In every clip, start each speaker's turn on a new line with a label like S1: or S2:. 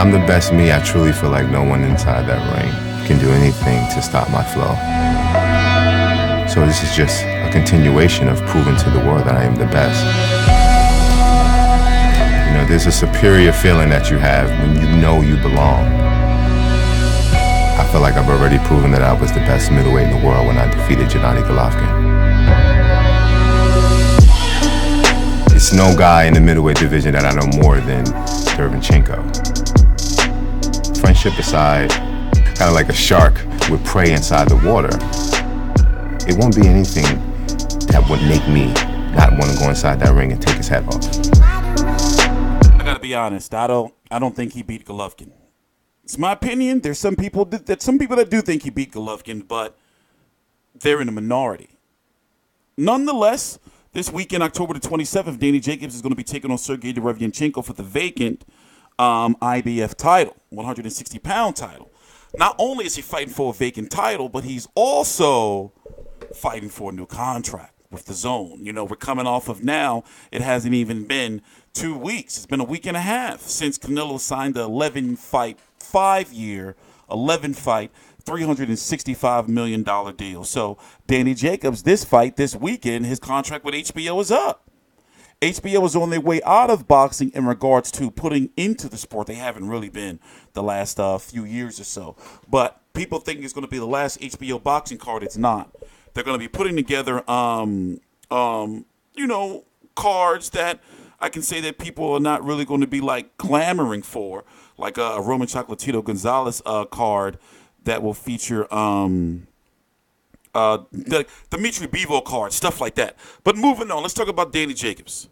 S1: I'm the best me, I truly feel like no one inside that ring can do anything to stop my flow. So this is just a continuation of proving to the world that I am the best. You know, there's a superior feeling that you have when you know you belong. I feel like I've already proven that I was the best middleweight in the world when I defeated Gennady Golovkin. It's no guy in the middleweight division that I know more than Derevyanchenko. Friendship aside, kind of like a shark with prey inside the water, it won't be anything that would make me not want to go inside that ring and take his head off.
S2: I gotta be honest, I don't think he beat Golovkin. It's my opinion. There's some people that do think he beat Golovkin, but they're in a minority. Nonetheless, this weekend, October the 27th, Danny Jacobs is going to be taking on Sergey Derevyanchenko for the vacant IBF title, 160-pound title. Not only is he fighting for a vacant title, but he's also fighting for a new contract with Dazn. You know, we're coming off of now, it hasn't even been 2 weeks. It's been a week and a half since Canelo signed the 11-fight, 5-year, 11-fight, $365 million deal. So Danny Jacobs, this fight, this weekend, his contract with HBO is up. HBO is on their way out of boxing in regards to putting into the sport. They haven't really been the last few years or so. But people think it's going to be the last HBO boxing card. It's not. They're going to be putting together, you know, cards that I can say that people are not really going to be like clamoring for, like a Roman Chocolatito Gonzalez card that will feature the Dimitri Bivol card, stuff like that. But moving on, let's talk about Danny Jacobs.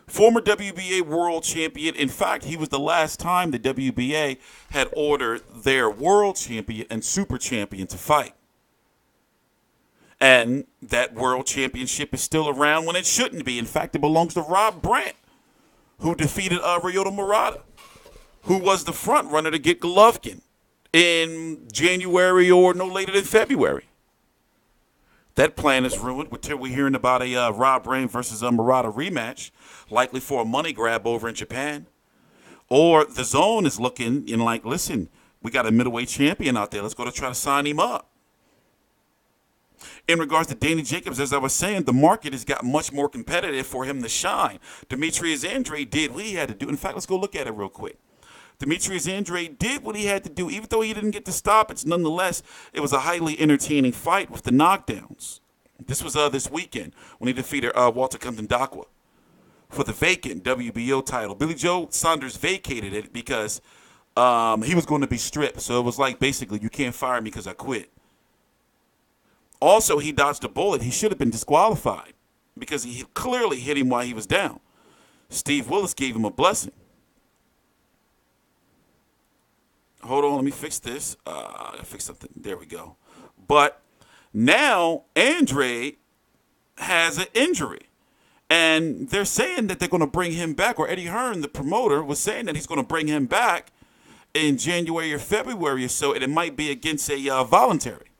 S2: Former WBA world champion. In fact, he was the last time the WBA had ordered their world champion and super champion to fight. And that world championship is still around when it shouldn't be. In fact, it belongs to Rob Brandt, who defeated Alberto Machado, who was the front runner to get Golovkin in January or no later than February. That plan is ruined. We're hearing about a Rob Brandt versus Machado rematch, likely for a money grab over in Japan. Or the Dazn is looking and like, listen, we got a middleweight champion out there. Let's go to try to sign him up. In regards to Danny Jacobs, as I was saying, the market has got much more competitive for him to shine. Demetrius Andrade did what he had to do. In fact, let's go look at it real quick. Demetrius Andrade did what he had to do. Even though he didn't get the stoppage, nonetheless, it was a highly entertaining fight with the knockdowns. This was this weekend when he defeated Walter Kundakwa for the vacant WBO title. Billy Joe Saunders vacated it because he was going to be stripped. So it was like, basically, you can't fire me because I quit. Also, he dodged a bullet. He should have been disqualified because he clearly hit him while he was down. Steve Willis gave him a blessing. Hold on, let me fix this. I gotta fix something. There we go. But now Andrade has an injury. And they're saying that they're going to bring him back, or Eddie Hearn, the promoter, was saying that he's going to bring him back in January or February or so, and it might be against a voluntary.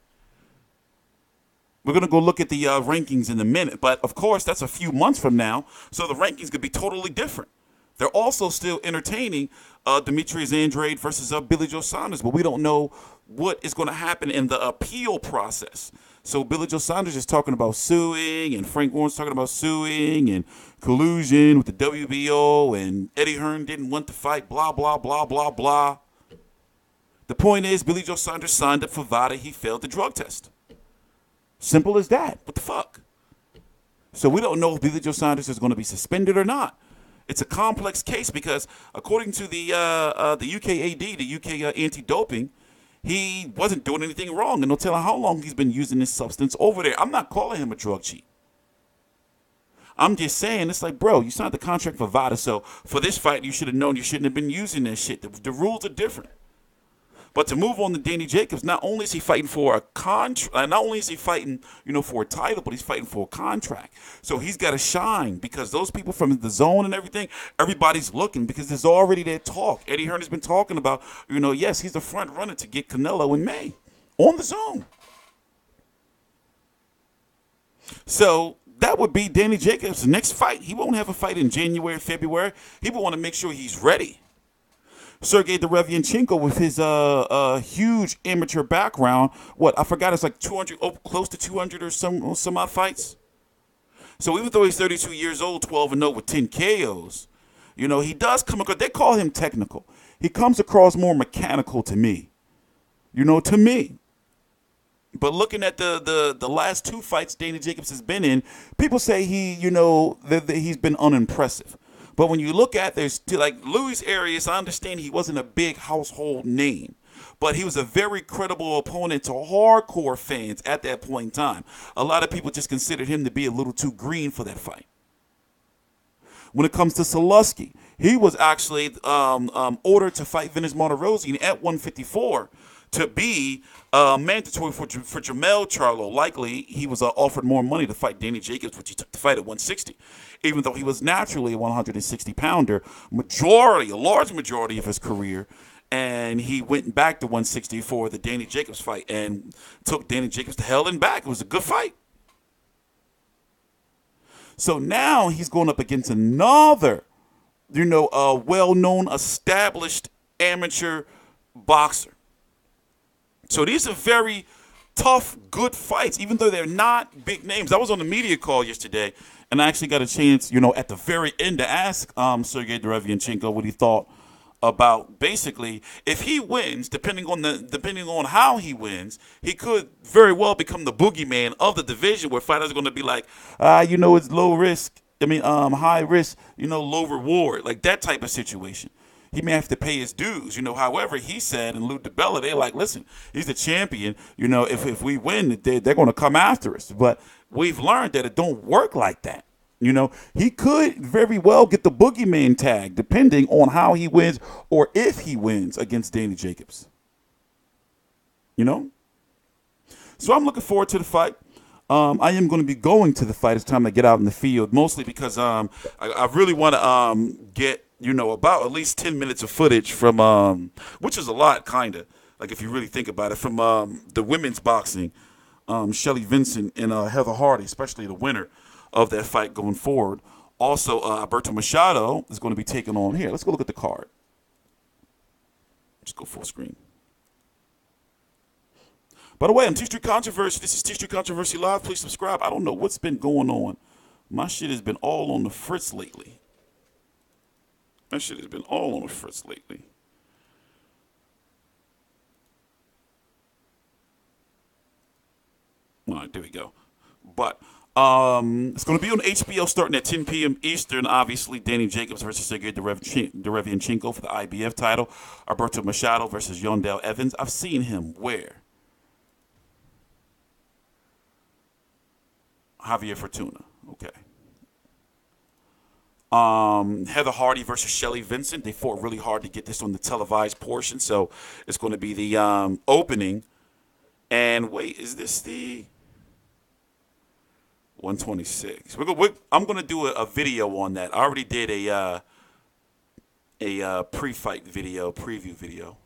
S2: We're going to go look at the rankings in a minute. But, of course, that's a few months from now, so the rankings could be totally different. They're also still entertaining Demetrius Andrade versus Billy Joe Saunders, but we don't know what is going to happen in the appeal process. So Billy Joe Saunders is talking about suing, and Frank Warren's talking about suing and collusion with the WBO, and Eddie Hearn didn't want to fight, blah, blah, blah, blah, blah. The point is, Billy Joe Saunders signed up for VADA. He failed the drug test. Simple as that. What the fuck? So we don't know if Billy Joe Saunders is going to be suspended or not. It's a complex case because according to the UKAD, the UK anti-doping, he wasn't doing anything wrong. And no telling how long he's been using this substance over there. I'm not calling him a drug cheat. I'm just saying, it's like, bro, you signed the contract for VADA, so for this fight, you should have known you shouldn't have been using that shit. The rules are different. But to move on to Danny Jacobs, not only is he fighting for a contract, not only is he fighting, for a title, but he's fighting for a contract. So he's got to shine because those people from the Dazn and everything, everybody's looking because there's already that talk. Eddie Hearn has been talking about, yes, he's the front runner to get Canelo in May on the Dazn. So that would be Danny Jacobs' next fight. He won't have a fight in January, February. He will want to make sure he's ready. Sergey Derevyanchenko with his huge amateur background. What I forgot, it's like 200, close to 200 or some odd fights. So even though he's 32 years old, 12-0 with 10 KOs, you know, he does come across. They call him technical. He comes across more mechanical to me. You know, to me. But looking at the last two fights Danny Jacobs has been in, people say that he's been unimpressive. But when you look at there's like Luis Arias, I understand he wasn't a big household name, but he was a very credible opponent to hardcore fans at that point in time. A lot of people just considered him to be a little too green for that fight. When it comes to Solusky, he was actually ordered to fight Vinicius Martirosyan at 154 to be mandatory for Jermell Charlo. Likely, he was offered more money to fight Danny Jacobs, which he took the fight at 160. Even though he was naturally a 160-pounder, a large majority of his career, and he went back to 160 for the Danny Jacobs fight and took Danny Jacobs to hell and back. It was a good fight. So now he's going up against another, well-known, established amateur boxer. So these are very tough, good fights, even though they're not big names. I was on the media call yesterday, and I actually got a chance, at the very end to ask Sergey Derevyanchenko what he thought about basically if he wins, depending on how he wins, he could very well become the boogeyman of the division, where fighters are going to be like, it's low risk. High risk, low reward, like that type of situation. He may have to pay his dues, However, he said, and Lou DiBella, they're like, listen, he's the champion. If we win, they're going to come after us. But we've learned that it don't work like that. He could very well get the boogeyman tag, depending on how he wins or if he wins against Danny Jacobs. So I'm looking forward to the fight. I am going to be going to the fight. It's time to get out in the field, mostly because I really want to get about at least 10 minutes of footage from, which is a lot, kind of, like if you really think about it, from the women's boxing, Shelly Vincent and Heather Hardy, especially the winner of that fight going forward. Also, Alberto Machado is going to be taking on here. Let's go look at the card. Just go full screen. By the way, I'm TstreeT Controversy. This is TstreeT Controversy Live. Please subscribe. I don't know what's been going on. My shit has been all on the fritz lately. All right, there we go. But it's going to be on HBO starting at 10 p.m. Eastern. Obviously, Danny Jacobs versus Sergey Derevyanchenko for the IBF title. Alberto Machado versus Yuandale Evans. I've seen him where? Javier Fortuna. Okay. Heather Hardy versus Shelly Vincent. They fought really hard to get this on the televised portion, so it's going to be the opening. And wait, is this the 126? I'm going to do a video on that. I already did a pre-fight video, preview video.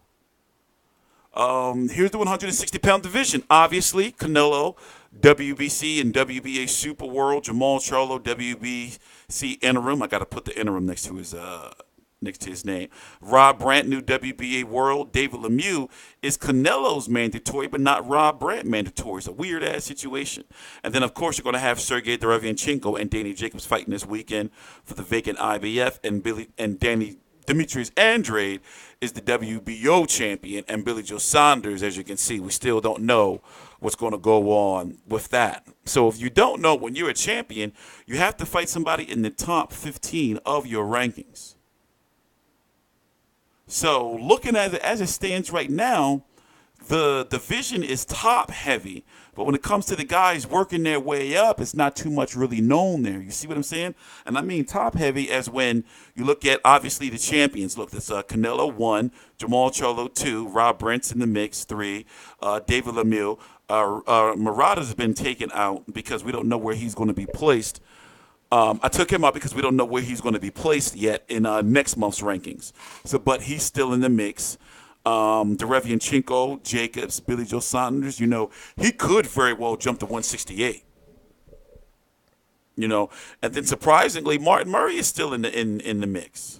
S2: Here's the 160-pound division. Obviously, Canelo, WBC and WBA Super World, Jermall Charlo, WBC interim. I got to put the interim next to his name. Rob Brandt, new WBA World. David Lemieux is Canelo's mandatory, but not Rob Brandt mandatory. It's a weird-ass situation. And then, of course, you're going to have Sergey Derevyanchenko and Danny Jacobs fighting this weekend for the vacant IBF, and Demetrius Andrade is the WBO champion, and Billy Joe Saunders, as you can see, we still don't know what's going to go on with that. So if you don't know, when you're a champion, you have to fight somebody in the top 15 of your rankings. So looking at it as it stands right now, the division is top heavy. But when it comes to the guys working their way up, it's not too much really known there. You see what I'm saying? And I mean top heavy as when you look at, obviously, the champions. Look, there's Canelo 1, Jermall Charlo 2, Rob Brent's in the mix 3, David Lemieux. Murata's been taken out because we don't know where he's going to be placed. I took him out because we don't know where he's going to be placed yet in next month's rankings. So, but he's still in the mix. Derevyanchenko, Jacobs, Billy Joe Saunders, he could very well jump to 168. And then surprisingly, Martin Murray is still in the mix.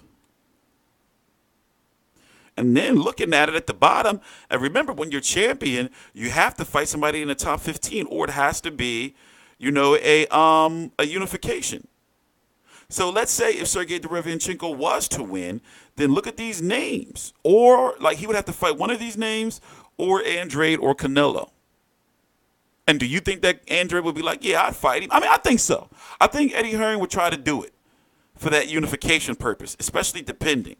S2: And then looking at it at the bottom, and remember, when you're champion, you have to fight somebody in the top 15, or it has to be, a unification. So let's say if Sergey Derevyanchenko was to win, then look at these names. Or, like, he would have to fight one of these names, or Andrade or Canelo. And do you think that Andrade would be like, yeah, I'd fight him? I mean, I think so. I think Eddie Hearn would try to do it for that unification purpose, especially depending.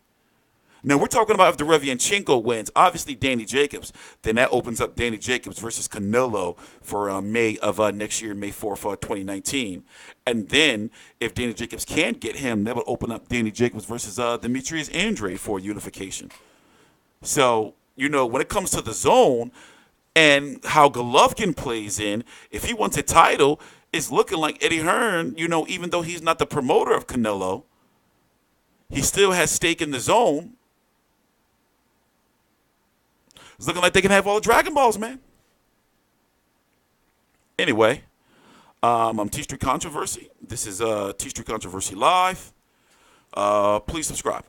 S2: Now, we're talking about if Derevyanchenko wins, obviously Danny Jacobs, then that opens up Danny Jacobs versus Canelo for May of next year, May 4th, 2019. And then if Danny Jacobs can't get him, that would open up Danny Jacobs versus Demetrius Andrade for unification. So, when it comes to the zone and how Golovkin plays in, if he wants a title, it's looking like Eddie Hearn, even though he's not the promoter of Canelo, he still has stake in the zone. It's looking like they can have all the Dragon Balls, man. Anyway, I'm TstreeT Controversy. This is TstreeT Controversy Live. Please subscribe.